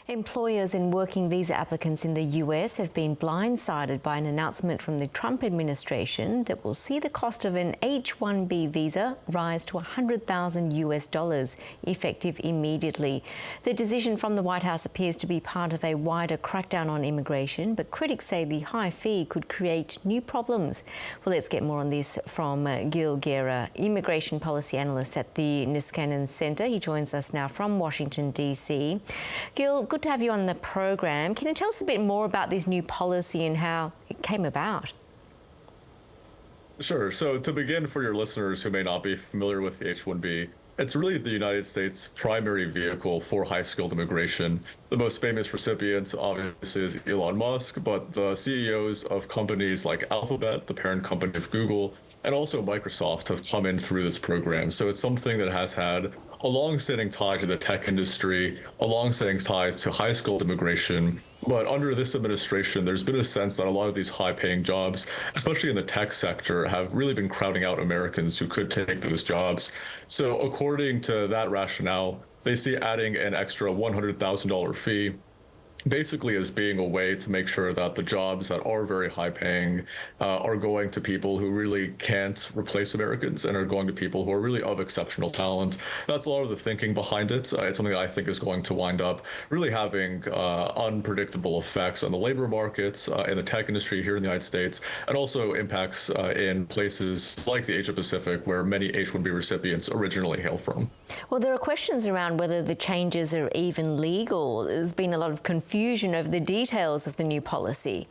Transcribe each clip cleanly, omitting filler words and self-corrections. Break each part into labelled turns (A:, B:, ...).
A: Employers and working visa applicants in the US have been blindsided by an announcement from the Trump administration that will see the cost of an H-1B visa rise to $100,000 effective immediately. The decision from the White House appears to be part of a wider crackdown on immigration, but critics say the high fee could create new problems. Well, let's get more on this from Guerra, immigration policy analyst at the Niskanen Centre. He joins us now from Washington, D.C. Gil, good to have you on the program. Can you tell us a bit more about this new policy and how it came about?
B: Sure. So to begin, for your listeners who may not be familiar with the H-1B, it's really the United States' primary vehicle for high-skilled immigration. The most famous recipient, obviously, is Elon Musk, but the CEOs of companies like Alphabet, the parent company of Google, and also Microsoft have come in through this program. So it's something that has had a long-standing tie to the tech industry, a long-standing tie to high-skilled immigration. But under this administration, there's been a sense that a lot of these high-paying jobs, especially in the tech sector, have really been crowding out Americans who could take those jobs. So according to that rationale, they see adding an extra $100,000 fee basically as being a way to make sure that the jobs that are very high paying are going to people who really can't replace Americans and are going to people who are really of exceptional talent. That's a lot of the thinking behind it. It's something that I think is going to wind up really having unpredictable effects on the labor markets in the tech industry here in the United States, and also impacts in places like the Asia Pacific, where many H-1B recipients originally hail from.
A: Well, there are questions around whether the changes are even legal. There's been a lot of confusion over the details of the new policy.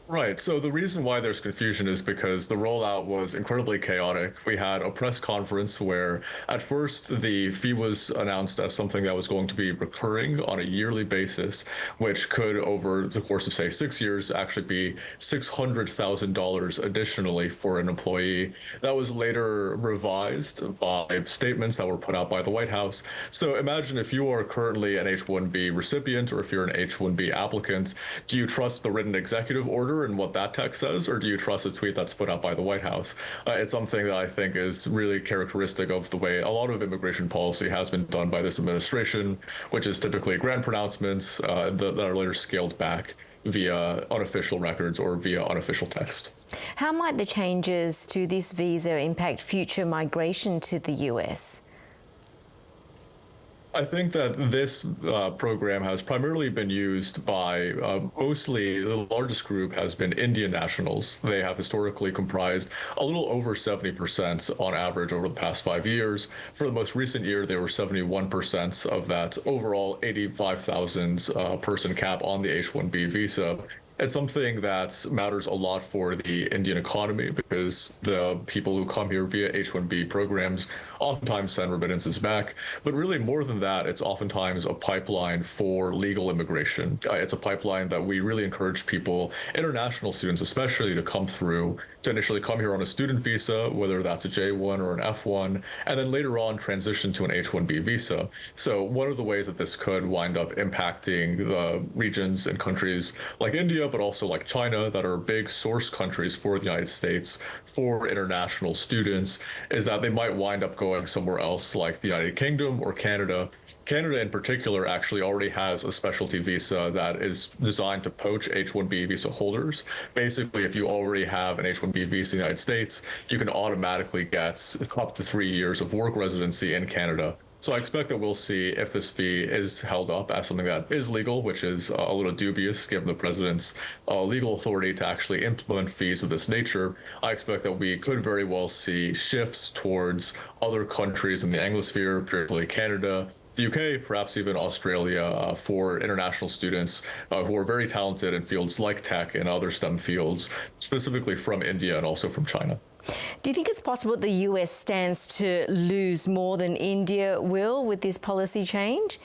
B: Right. So the reason why there's confusion is because the rollout was incredibly chaotic. We had a press conference where at first the fee was announced as something that was going to be recurring on a yearly basis, which could over the course of, say, 6 years actually be $600,000 additionally for an employee. That was later revised by statements that were put out by the White House. So imagine if you are currently an H-1B recipient, or if you're an H-1B applicant, do you trust the written executive order and what that text says, or do you trust a tweet that's put out by the White House? It's something that I think is really characteristic of the way a lot of immigration policy has been done by this administration, which is typically grand pronouncements that are later scaled back via unofficial records or via unofficial text.
A: How might the changes to this visa impact future migration to the US?
B: I think that this program has primarily been used by mostly the largest group has been Indian nationals. They have historically comprised a little over 70% on average over the past 5 years. For the most recent year, they were 71% of that overall 85,000 person cap on the H-1B visa. It's something that matters a lot for the Indian economy because the people who come here via H-1B programs oftentimes send remittances back. But really more than that, it's oftentimes a pipeline for legal immigration. It's a pipeline that we really encourage people, international students especially, to come through, to initially come here on a student visa, whether that's a J1 or an F1, and then later on transition to an H-1B visa. So one of the ways that this could wind up impacting the regions and countries like India, but also like China, that are big source countries for the United States for international students, is that they might wind up going somewhere else like the United Kingdom or Canada. Canada in particular actually already has a specialty visa that is designed to poach H-1B visa holders. Basically, if you already have an H-1B visa in the United States, you can automatically get up to 3 years of work residency in Canada. So I expect that we'll see if this fee is held up as something that is legal, which is a little dubious given the president's legal authority to actually implement fees of this nature. I expect that we could very well see shifts towards other countries in the Anglosphere, particularly Canada, the UK, perhaps even Australia, for international students who are very talented in fields like tech and other STEM fields, specifically from India and also from China.
A: Do you think it's possible the US stands to lose more than India will with this policy change?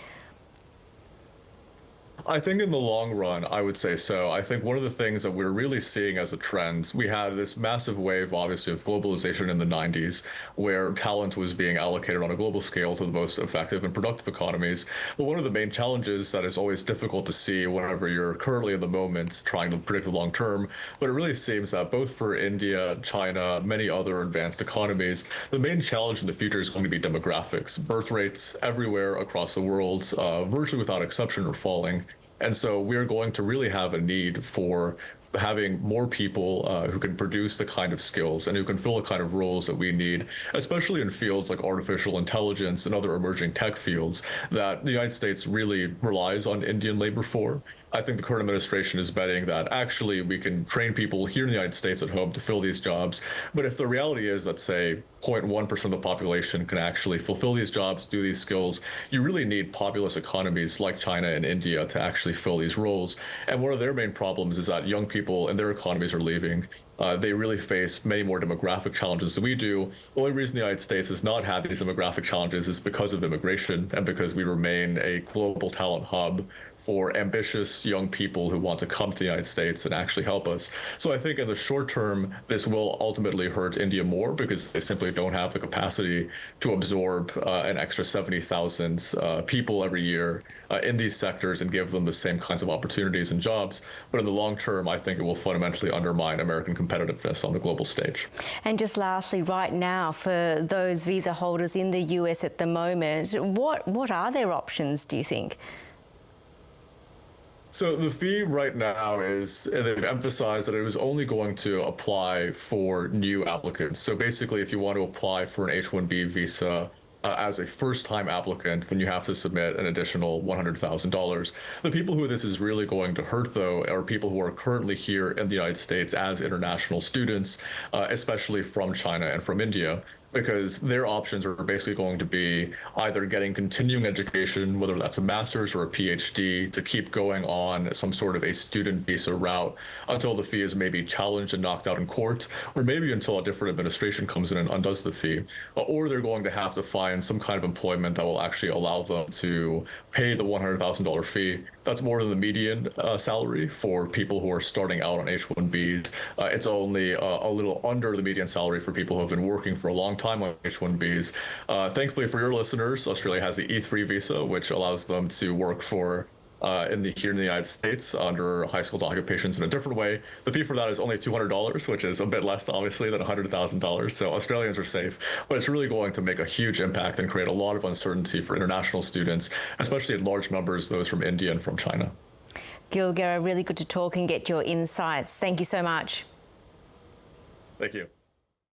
B: I think in the long run, I would say so. I think one of the things that we're really seeing as a trend, we had this massive wave, obviously, of globalization in the 90s, where talent was being allocated on a global scale to the most effective and productive economies. But one of the main challenges that is always difficult to see whenever you're currently in the moment trying to predict the long term, but it really seems that both for India, China, many other advanced economies, the main challenge in the future is going to be demographics. Birth rates everywhere across the world, virtually without exception, are falling. And so we're going to really have a need for having more people who can produce the kind of skills and who can fill the kind of roles that we need, especially in fields like artificial intelligence and other emerging tech fields that the United States really relies on Indian labor for. I think the current administration is betting that actually we can train people here in the United States at home to fill these jobs. But if the reality is that, say, 0.1% of the population can actually fulfill these jobs, do these skills, you really need populous economies like China and India to actually fill these roles. And one of their main problems is that young people and their economies are leaving. They really face many more demographic challenges than we do. The only reason the United States has not had these demographic challenges is because of immigration and because we remain a global talent hub for ambitious young people who want to come to the United States and actually help us. So I think in the short term, this will ultimately hurt India more because they simply don't have the capacity to absorb an extra 70,000 people every year in these sectors and give them the same kinds of opportunities and jobs. But in the long term, I think it will fundamentally undermine American competitiveness on the global stage.
A: And just lastly, right now, for those visa holders in the US at the moment, what are their options, do you think?
B: So the fee right now is, they've emphasized that it was only going to apply for new applicants. So basically, if you want to apply for an H-1B visa as a first-time applicant, then you have to submit an additional $100,000. The people who this is really going to hurt, though, are people who are currently here in the United States as international students, especially from China and from India, because their options are basically going to be either getting continuing education, whether that's a master's or a PhD, to keep going on some sort of a student visa route until the fee is maybe challenged and knocked out in court, or maybe until a different administration comes in and undoes the fee. Or they're going to have to find some kind of employment that will actually allow them to pay the $100,000 fee. That's more than the median salary for people who are starting out on H-1Bs. It's only a little under the median salary for people who have been working for a long time on H-1Bs. Thankfully for your listeners, Australia has the E3 visa, which allows them to work for here in the United States under high skilled occupations in a different way. The fee for that is only $200, which is a bit less, obviously, than $100,000. So Australians are safe, but it's really going to make a huge impact and create a lot of uncertainty for international students, especially in large numbers, those from India and from China.
A: Guerra, really good to talk and get your insights. Thank you so much.
B: Thank you.